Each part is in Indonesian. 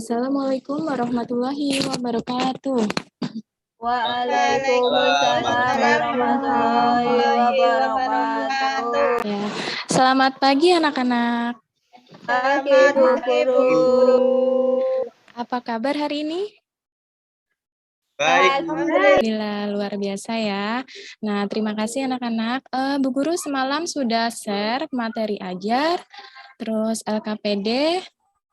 Assalamualaikum warahmatullahi wabarakatuh. Waalaikumsalam warahmatullahi wabarakatuh. Ya. Selamat pagi anak-anak. Pagi Bu Guru. Apa kabar hari ini? Baik. Alhamdulillah, luar biasa ya. Nah, terima kasih anak-anak. Bu Guru semalam sudah share materi ajar, terus LKPD,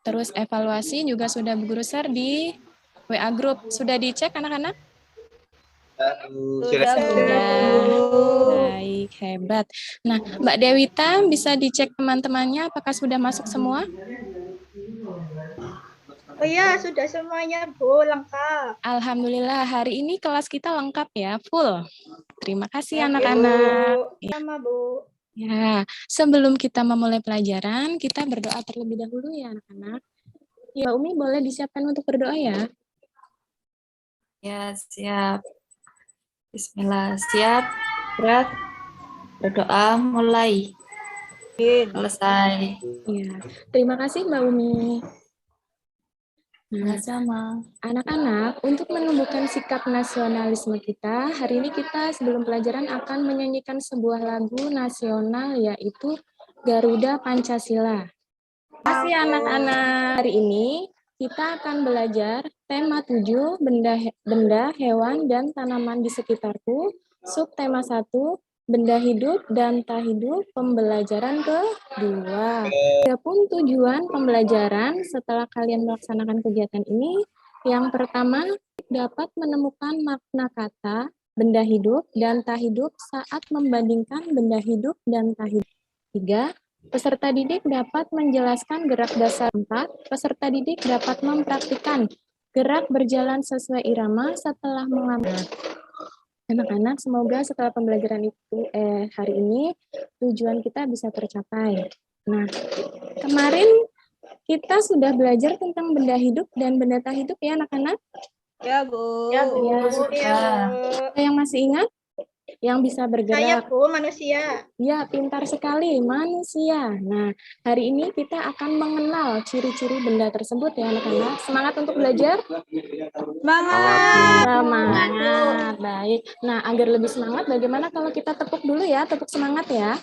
terus evaluasi juga sudah Bu Guru share di WA Group. Sudah dicek anak-anak? Sudah Bu. Baik, hebat. Nah, Mbak Dewita bisa dicek teman-temannya apakah sudah masuk semua? Oh iya, sudah semuanya Bu, lengkap. Alhamdulillah, hari ini kelas kita lengkap ya, full. Terima kasih anak-anak. Sama Bu. Ya, sebelum kita memulai pelajaran, kita berdoa terlebih dahulu ya anak-anak. Ya, Umi boleh disiapkan untuk berdoa ya? Ya, siap. Bismillah, siap. Berat. Berdoa mulai. Selesai. Ya, terima kasih Mbak Umi. Nah, Sama. anak-anak, untuk menumbuhkan sikap nasionalisme kita, hari ini kita sebelum pelajaran akan menyanyikan sebuah lagu nasional yaitu Garuda Pancasila. Terima kasih anak-anak. Hari ini kita akan belajar tema 7, benda, hewan, dan tanaman di sekitarku. Subtema 1, benda hidup dan tak hidup, pembelajaran kedua. Adapun tujuan pembelajaran setelah kalian melaksanakan kegiatan ini, yang pertama dapat menemukan makna kata benda hidup dan tak hidup saat membandingkan benda hidup dan tak hidup. 3. Peserta didik dapat menjelaskan gerak dasar. 4. Peserta didik dapat mempraktikkan gerak berjalan sesuai irama setelah mengambil. Anak-anak, semoga setelah pembelajaran itu hari ini tujuan kita bisa tercapai. Nah, kemarin kita sudah belajar tentang benda hidup dan benda tak hidup ya anak-anak? Ya Bu. Ya Bu. Ya, Ya, Bu. yang masih ingat? Yang bisa Saya bergerak. Bu, manusia. Ya, pintar sekali, manusia. Nah, hari ini kita akan mengenal ciri-ciri benda tersebut ya anak-anak. Semangat untuk belajar? Semangat. Semangat, baik. Nah, agar lebih semangat, bagaimana kalau kita tepuk dulu ya, tepuk semangat ya.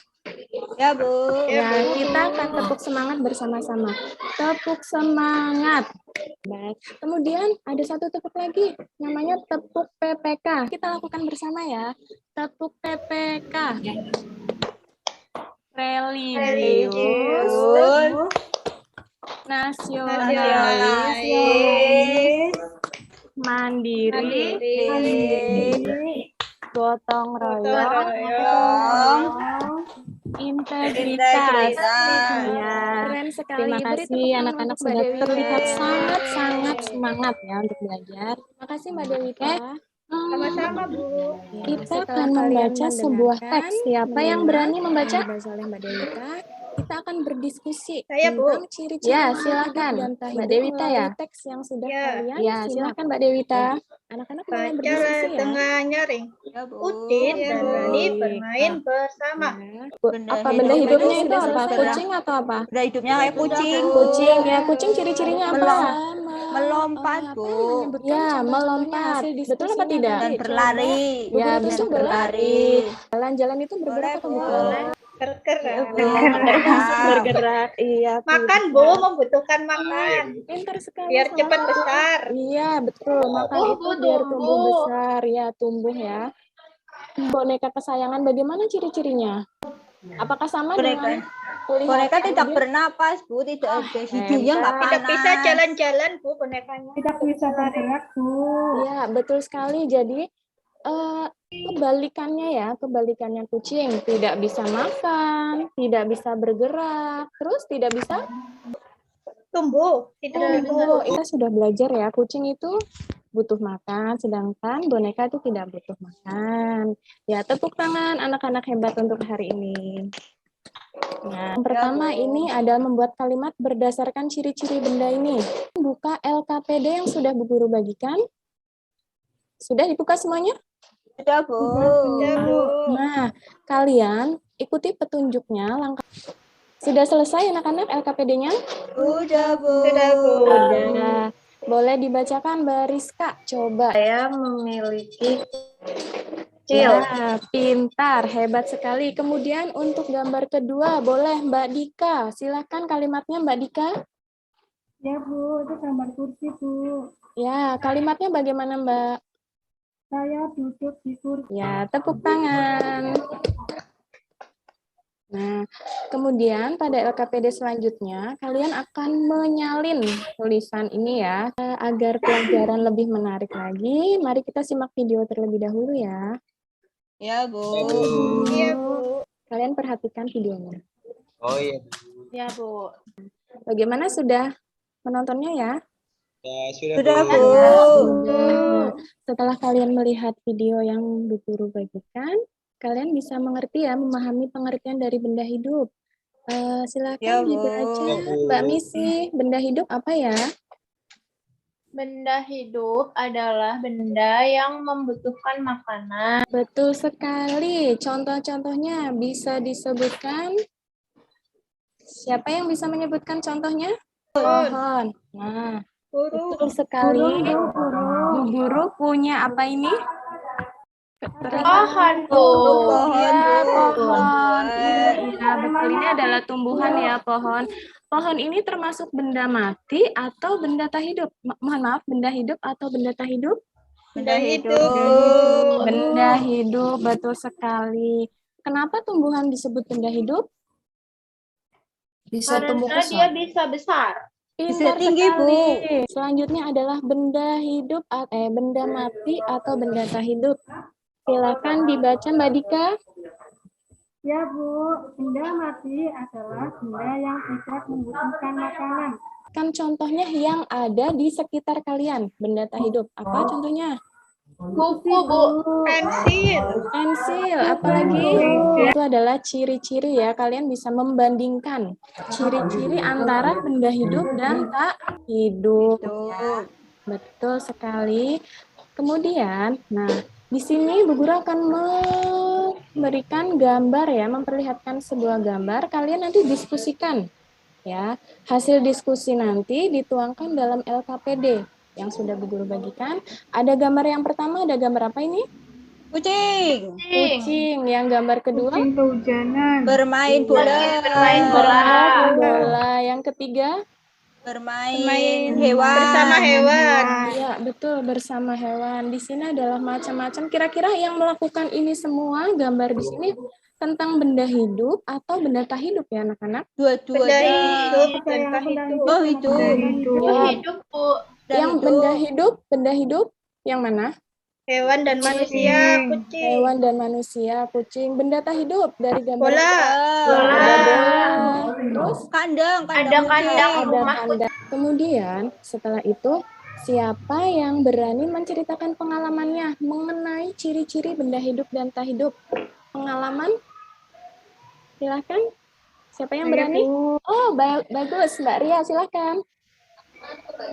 Ya Bu. Ya, kita akan tepuk semangat bersama-sama. Tepuk semangat. Baik. Kemudian ada satu tepuk lagi, namanya tepuk PPK. Kita lakukan bersama ya. Tepuk PPK. Religius, nasionalis, mandiri, gotong royong, integritas. Ya, keren sekali. Terima kasih anak-anak sudah terlihat sangat-sangat semangat ya untuk belajar. Terima kasih Mbak Dewita. Sama-sama Bu. Kita akan membaca sebuah teks. Siapa yang berani membaca? Mbak Dewita. Kita akan berdiskusi Saya, Bu. tentang ciri-ciri Ya, silakan. silakan. Mbak Dewita ya. Teks yang sudah kalian. Ya, silakan Mbak Dewita. Anak-anak boleh Baca berdiskusi ya. tengah nyaring. Ya Bu. Udin dan Rani bermain bersama. Apa benda hidupnya itu apa? Kucing atau apa? Benda hidupnya kayak kucing. Kucing ya, kucing ciri-cirinya apa? Melompat Bu. Ya, melompat. Betul apa tidak? Dan berlari. Ya, Dan bisa berlari. Jalan-jalan itu bergerak atau bukan? Bergerak. Bergerak, iya. Makan Bu, membutuhkan makan. Pintar sekali. Biar cepat besar. Iya, betul. Makan itu biar tumbuh besar. Ya, tumbuh ya. Boneka kesayangan bagaimana ciri-cirinya? Apakah sama dengan Boneka tidak bernapas Bu, tidak ada hidungnya, nggak panas. Tidak bisa jalan-jalan Bu bonekanya. Tidak bisa bergerak, Bu. Ya, betul sekali. Jadi kebalikannya kucing tidak bisa makan, tidak bisa bergerak, terus tidak bisa Tumbuh. Kita sudah belajar ya, kucing itu butuh makan, sedangkan boneka itu tidak butuh makan. Ya, tepuk tangan anak-anak hebat untuk hari ini. Nah, yang pertama ini adalah membuat kalimat berdasarkan ciri-ciri benda ini. Buka LKPD yang sudah Bu Guru bagikan. Sudah dibuka semuanya? Sudah Bu. Nah, kalian ikuti petunjuknya langkah. Sudah selesai anak-anak LKPD-nya? Sudah Bu. Sudah. Boleh dibacakan Mbak Rizka, coba. Saya memiliki Ya, pintar, hebat sekali. Kemudian untuk gambar kedua, boleh Mbak Dika. Silakan kalimatnya Mbak Dika. Ya Bu, itu gambar kursi Bu. Ya, kalimatnya bagaimana Mbak? Saya duduk di kursi. Ya, tepuk tangan. Nah, kemudian pada LKPD selanjutnya, kalian akan menyalin tulisan ini ya, agar pelajaran lebih menarik lagi. Mari kita simak video terlebih dahulu ya. Ya, Bu. Iya, Bu. Kalian perhatikan videonya. Oh iya, Ya, Bu. Bagaimana, sudah menontonnya ya? ya sudah Sudah, Bu. Bu. Nah, setelah kalian melihat video yang Bu Guru bagikan, kalian bisa mengerti ya, memahami pengertian dari benda hidup. Silakan Ya, Bu. dibaca, Ya, Bu. Mbak Misi. Benda hidup apa ya? Benda hidup adalah benda yang membutuhkan makanan. Betul sekali. Contoh-contohnya bisa disebutkan. Siapa yang bisa menyebutkan contohnya? Pohon. Nah, Burung. betul sekali. Bu Guru punya apa ini? Pohon, Bu. Pohon, Ya, Bu. pohon. Iya, betul. Ini adalah tumbuhan ya, pohon. Pohon ini termasuk benda mati atau benda tak hidup? Mohon maaf, benda hidup atau benda tak hidup? Benda hidup. Benda hidup, betul sekali. Kenapa tumbuhan disebut benda hidup? Karena dia bisa besar. Bisa Pintar tinggi, Bu. sekali. Selanjutnya adalah benda hidup, benda mati atau benda tak hidup. Silakan dibaca Mbak Dika. Ya Bu, benda mati adalah benda yang tidak membutuhkan makanan. Kan contohnya yang ada di sekitar kalian, benda tak hidup. Apa contohnya? Buku, Bu. Pensil. Pensil, apalagi? Itu adalah ciri-ciri ya, kalian bisa membandingkan ciri-ciri antara benda hidup dan tak hidup. Hidup. Betul sekali. Kemudian, nah, di sini Bu Guru akan memberikan gambar ya, memperlihatkan sebuah gambar. Kalian nanti diskusikan ya. Hasil diskusi nanti dituangkan dalam LKPD yang sudah Bu Guru bagikan. Ada gambar yang pertama, ada gambar apa ini? Kucing. Kucing. Yang gambar kedua? Kucing kehujanan. Bermain bola. Bermain bola. Bola. Yang ketiga? Bermain hewan. Bersama hewan. Ya, betul, bersama hewan. Di sini adalah macam-macam. Kira-kira yang melakukan ini semua, gambar di sini tentang benda hidup atau benda tak hidup ya, anak-anak? Benda Dua-duanya. hidup, benda hidup. Oh, hidup. Benda hidup, Bu. Yang benda hidup, yang mana? Hewan dan manusia, kucing. Hewan dan manusia, kucing. Benda tak hidup dari gambar. Bola. Ada bola. Terus Kandang. Ada kandang ada rumah. kandang. Kemudian setelah itu, siapa yang berani menceritakan pengalamannya mengenai ciri-ciri benda hidup dan tak hidup? Pengalaman? Silakan. Siapa yang berani? Oh, bagus, Mbak Ria, silakan.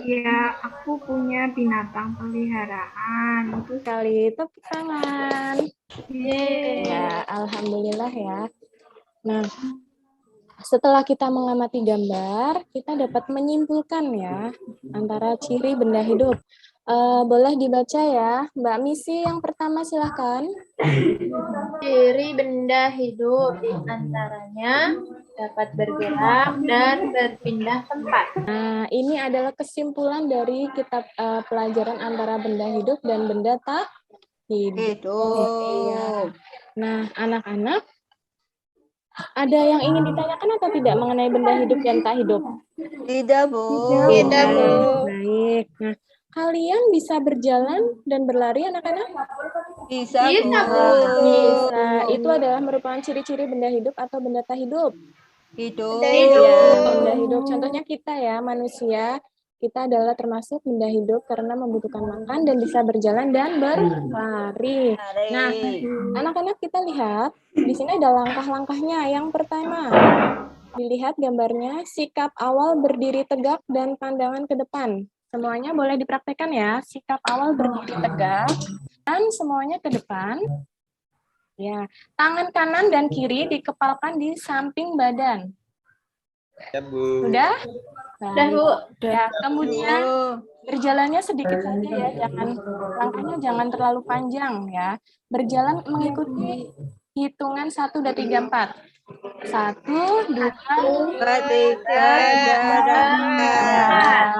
Ya, aku punya binatang peliharaan. Itu Kali tepuk tangan. Ya, alhamdulillah ya. Nah, setelah kita mengamati gambar, kita dapat menyimpulkan ya antara ciri benda hidup. Boleh dibaca ya, Mbak Misi yang pertama silahkan. Ciri benda hidup antaranya dapat bergerak dan berpindah tempat. Nah, ini adalah kesimpulan dari kitab pelajaran antara benda hidup dan benda tak hidup. Iya. Hidup. Nah, anak-anak, ada yang ingin ditanyakan atau tidak mengenai benda hidup dan tak hidup? Tidak, Bu. Tidak, Bu. Baik. Nah, kalian bisa berjalan dan berlari, anak-anak? Bisa, Bisa, Bu. Bu. Bisa. Itu adalah merupakan ciri-ciri benda hidup atau benda tak hidup. Hidup. Benda hidup. Ya, benda hidup. Contohnya kita ya, manusia. Kita adalah termasuk benda hidup karena membutuhkan makan dan bisa berjalan dan berlari. Nah, anak-anak kita lihat, di sini ada langkah-langkahnya. Yang pertama, dilihat gambarnya, sikap awal berdiri tegak dan pandangan ke depan. Semuanya boleh dipraktekkan ya, sikap awal berdiri tegak dan semuanya ke depan. Ya, tangan kanan dan kiri dikepalkan di samping badan. Ya, Bu. Sudah? Udah, Bu. Ya, kemudian Bu. berjalannya sedikit saja ya, langkahnya jangan terlalu panjang ya. Berjalan mengikuti hitungan 1, 2, 3, 4. 1, 2, 3, ya,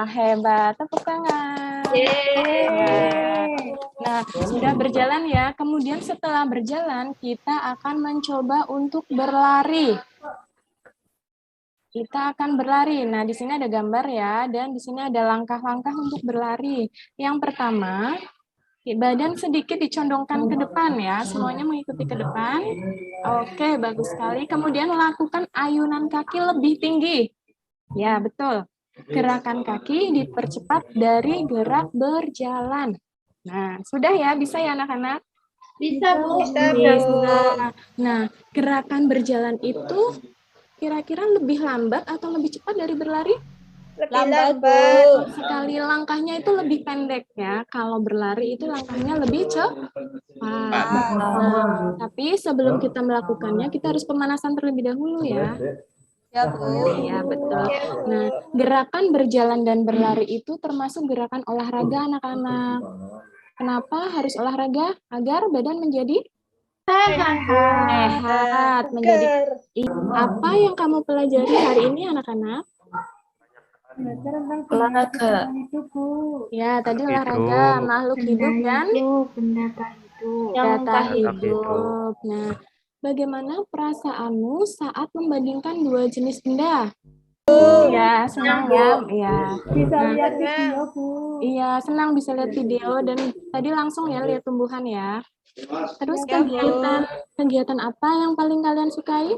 hebat. Tepuk tangan. Ya. Nah, sudah berjalan ya. Kemudian setelah berjalan, kita akan mencoba untuk berlari. Kita akan berlari. Nah, di sini ada gambar ya, dan di sini ada langkah-langkah untuk berlari. Yang pertama, badan sedikit dicondongkan ke depan ya, semuanya mengikuti ke depan. Oke, bagus sekali. Kemudian lakukan ayunan kaki lebih tinggi. Ya, betul. Gerakan kaki dipercepat dari gerak berjalan. Nah, sudah ya, bisa ya anak-anak? Bisa, Bu. Bisa. Nah, gerakan berjalan itu kira-kira lebih lambat atau lebih cepat dari berlari? Lambat, Bu. Sekali langkahnya itu lebih pendek ya. Kalau berlari itu langkahnya lebih cepat. Tapi sebelum kita melakukannya, kita harus pemanasan terlebih dahulu ya. Ya, Bu. Iya, betul. Nah, gerakan berjalan dan berlari itu termasuk gerakan olahraga anak-anak. Kenapa harus olahraga? Agar badan menjadi sehat, menjadi. Apa yang kamu pelajari hari ini anak-anak? Belajar tentang Olahraga. hidup, Bu. Ya, tadi olahraga, makhluk hidup dan Benda tak hidup. data hidup. Nah, bagaimana perasaanmu saat membandingkan dua jenis benda? Ya, senang ya. Iya. Bisa Nah, lihat video, Bu. iya, senang bisa lihat video dan tadi langsung ya lihat tumbuhan ya. Terus Ya, Bu. kegiatan apa yang paling kalian sukai?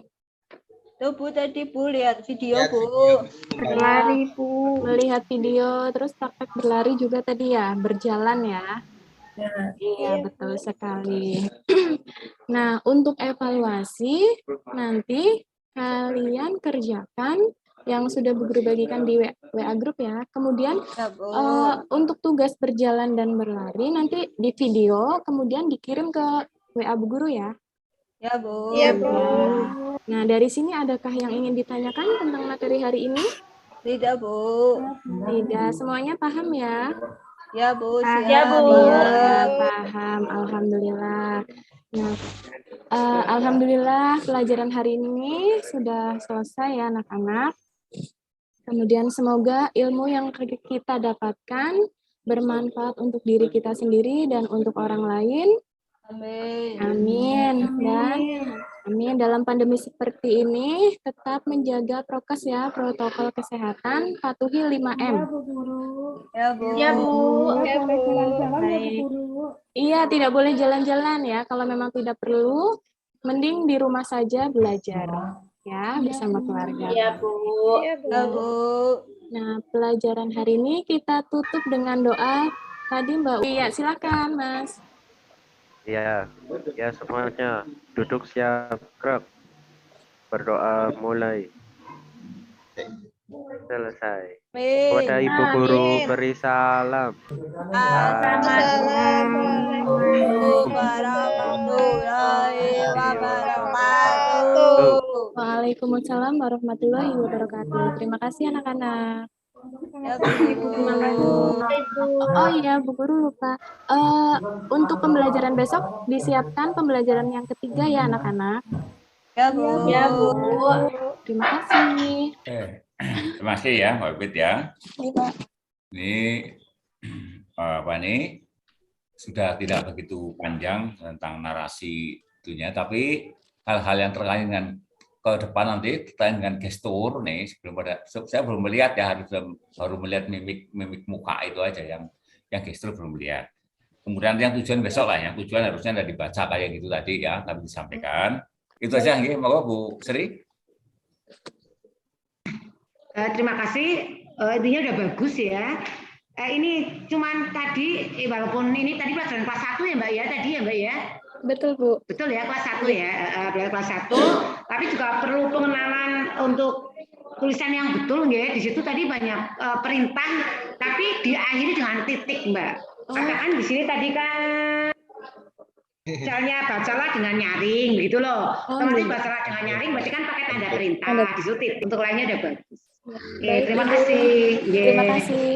Tuh, Bu, tadi Bu lihat video, Lihat Bu. video. Berlari, Bu. Melihat video, terus praktek berlari juga tadi ya, berjalan ya. Iya, betul sekali. Nah, untuk evaluasi, nanti kalian kerjakan yang sudah Bu Guru bagikan di WA Group ya. Kemudian Ya, Bu. untuk tugas berjalan dan berlari, nanti di video, kemudian dikirim ke WA Bu Guru ya. Ya, Bu. Iya, Bu. Nah, dari sini adakah yang ingin ditanyakan tentang materi hari ini? Tidak, Bu. Tidak, semuanya paham ya? Ya, Bu. Ya, Bu. Ya, paham. Alhamdulillah. Nah, alhamdulillah pelajaran hari ini sudah selesai ya anak-anak. Kemudian semoga ilmu yang kita dapatkan bermanfaat untuk diri kita sendiri dan untuk orang lain. Amin. Amin. Dan amin. Dalam pandemi seperti ini tetap menjaga prokes ya, protokol kesehatan, patuhi 5M. Bu Guru. Ya, Bu. Ya, Bu. Ya, boleh jalan-jalan ya, Bu Baik. Guru. Iya, tidak boleh jalan-jalan ya. Kalau memang tidak perlu, mending di rumah saja belajar ya bersama keluarga. Ya, Bu. Ya, Bu. Nah, pelajaran hari ini kita tutup dengan doa. Tadi Mbak Iya, silakan Mas. Ya, ya semuanya duduk siap gerak. Berdoa mulai. Selesai. Kepada Amin. Ibu Guru beri salam. Assalamualaikum warahmatullahi wabarakatuh. Waalaikumsalam warahmatullahi wabarakatuh. Terima kasih anak-anak. Ya, Bu. Oh iya, Bu Guru lupa. Untuk pembelajaran besok disiapkan pembelajaran yang ketiga ya anak-anak. Ya, Bu. Ya, Bu. Terima kasih. Terima kasih ya, Mbak Bit ya. Iya. Ini apa nih sudah tidak begitu panjang tentang narasi itunya, tapi hal-hal yang terkait dengan ke depan nanti terkait dengan gestur nih saya belum melihat ya, baru melihat mimik muka itu aja yang gestur belum melihat. Kemudian yang tujuan besok lah ya, tujuan harusnya ada dibaca kayak gitu tadi ya, kami disampaikan. Itu aja nggih, monggo Bu Sri. Terima kasih, intinya udah bagus ya. Ini cuman tadi, walaupun ini tadi pelajaran kelas 1 ya Mbak ya, tadi ya Mbak ya. Betul Bu. Betul ya, kelas 1 ya, kelas 1. Tapi juga perlu pengenalan untuk tulisan yang betul ya. Di situ tadi banyak perintah, tapi diakhiri dengan titik Mbak. Katakan di sini tadi kan Misalnya bacalah dengan nyaring begitu loh. Oh, Otomatis iya. bacalah dengan nyaring berarti kan pakai tanda perintah Tanda- disutip. Untuk lainnya udah bagus. Oke, Baik, terima Ibu. kasih. Terima Ye. kasih.